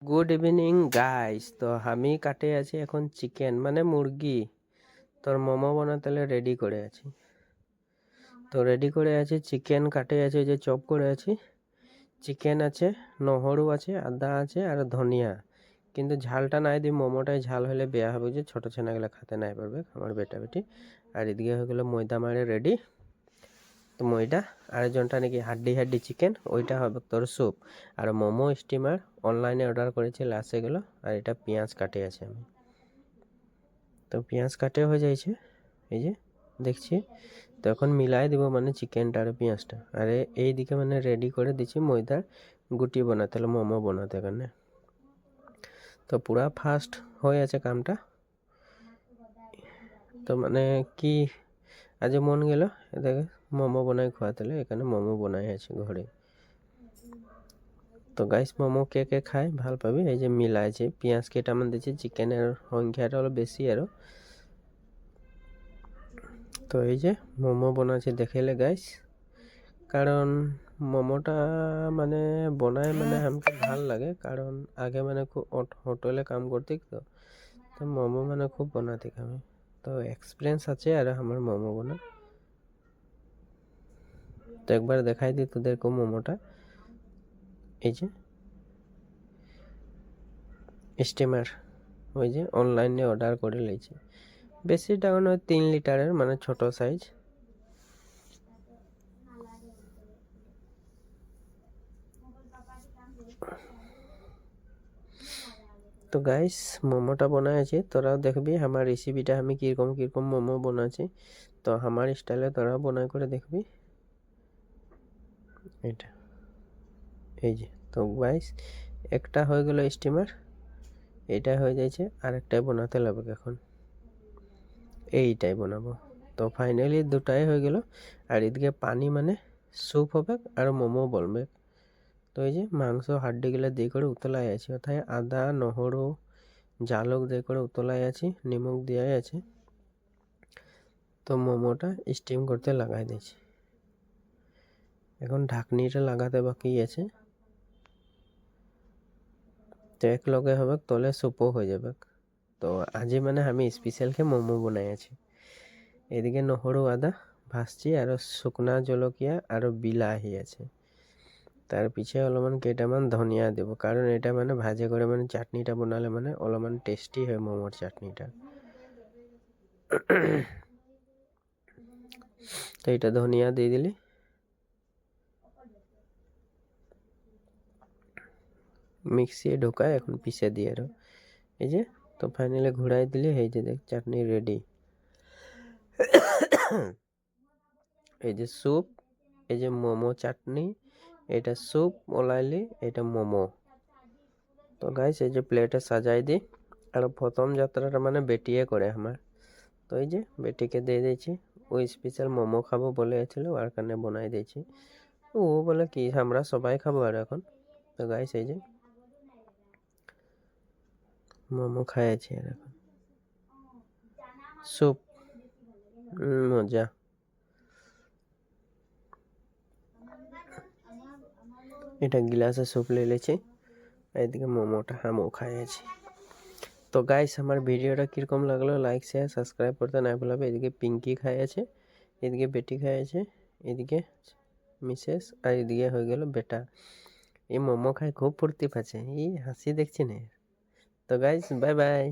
Good evening guys. তো আমি কাটে আছি এখন চিকেন মানে মুরগি। তোর মোমো বানাতে রেডি করে আছি। তো রেডি করে আছি চিকেন কাটে আছে, যে চপ করে আছি। চিকেন আছে, নহরু আছে, আদা আছে আর ধনিয়া। কিন্তু ঝালটা নাই দিই, মোমোটাই ঝাল হলে বেয়া হবে, যে ছোট ছেনাগুলো খাতে নাই পারবে আমার বেটা বেটি। আর এদিকে হয়ে গেলো ময়দা মারে রেডি। তো ময়দা আর জনটা নাকি হাড্ডি চিকেন, ওইটা হবে তোর স্যুপ। আর মোমো স্টিমার অনলাইনে অর্ডার করেছি, লাসে গেলো। আর এটা পেঁয়াজ কাটে আছে আমি। তো পেঁয়াজ কাটে হয়ে যাইছে, এই যে দেখছি। তো এখন মিলাই দিব মানে চিকেনটা আর পেঁয়াজটা। আর এইদিকে মানে রেডি করে দিচ্ছি ময়দার গুটি বানাতে হলে মোমো বানাতে কারণে। তো পুরা ফাস্ট হয়ে আছে কামটা। তো মানে কি আজ মন গেল এটাকে মোমো বানাই খাওয়াতে, এখানে মোমো বানাই আছে ঘরে। তো গাইস মোমো কে কে খায় ভাল পাবি। এই যে মিলাইছে পেঁয়াজ কেটামান দিয়েছে, চিকেনের সংখ্যাটা হলো বেশি আরো। তো এই যে মোমো বানাচ্ছে দেখাইলে গাইস, কারণ মোমোটা মানে বনায় মানে আমাকে ভাল লাগে। কারণ আগে মানে খুব হোটেলে কাম করতে, তো মোমো মানে খুব বানাতে আমি। তো এক্সপিরিয়েন্স আছে আর আমার মোমো বানা। তো একবার দেখাই দিই তোদেরকে মোমোটা। এই যে স্টিমার, ওই যে অনলাইনে অর্ডার করে লেছি। বেশি টাকা নয়, 3 লিটারের মানে ছোট সাইজ। তো গাইস মোমোটা বানাই আছে, তোরাও দেখবি আমার রেসিপিটা আমি কিরকম মোমো বানাচ্ছি। তো আমার স্টাইলে তোরাও বানাই করে দেখবি। এটা এই যে, তো গাইস একটা হয়ে গেল স্টিমার, এইটা হয়ে যাচ্ছে। আরেকটাই বানাতে লাগবে এখন, এইটাই বানাবো। তো ফাইনালি দুটাই হয়ে গেল। আর এদিকে পানি মানে স্যুপ হবে আর মোমো বলবে। তো এই যে মাংস হাড্ডিগুলো দিয়ে করে উতলাই আছে, অর্থাৎ আদা নহরু জালুক দিয়ে করে উতলাই আছি, নিমক দেওয়াই আছে। তো মোমোটা স্টিম করতে লাগাই দিয়েছি, এখন ঢাকনিটা লাগাতে বাকি আছে। তো এক লগে হবে, তলে স্যুপও হয়ে যাবে। তো আজি মানে আমি স্পেশালকে মোমো বনাই আছি। এদিকে নহরু আদা ভাজছি, আর শুকনা জলকীয়া আর বিলাহী আছে। তার পিছে অলপমান কেইটামান ধনিয়া দেব, কারণ এটা মানে ভাজে করে মানে চাটনিটা বনালে মানে অলপমান টেস্টি হয় মোমোর চাটনিটা। তো এটা ধনিয়া দিয়ে দিলি, মিক্সি ঢোকায় এখন পিষে দিয়ে আরো। এই যে তো ফাইনালি ঘুরাই দিলি, এই যে দেখ চাটনি রেডি। এই যে স্যুপ, এই যে মোমো চাটনি, এটা স্যুপ ওলাইলি, এটা মোমো। তো গাইস এই যে প্লেটে সাজাই দিই। আর প্রথম যাত্রাটা মানে বেটিয়ে করে আমার। তো এই যে বেটিকে দিয়ে দিয়েছি, ওই স্পেশাল মোমো খাবো বলে ছিল, আর কারণে বানাই দিয়েছি। ও বলে কি আমরা সবাই খাবো আর এখন। তো গাইস এই যে মোমো খাইছি আর এখন স্যুপ, মজা। এটা গিলাসে স্যুপ ले लेছি, এদিকে মোমোটা আমিও খাইছি। তো গাইস আমার ভিডিওটা কিরকম লাগলো লাইক শেয়ার সাবস্ক্রাইব করতে না ভুলবে। এদিকে পিঙ্কি খাইছে, এদিকে বেটি খাইছে, এদিকে মিসেস, আর এদিকে হয়ে গেল বেটা। এই মোমো খাই খুব ফুর্তি পাচ্ছে, এই হাসি দেখছি না। তো গাইস বাই বাই।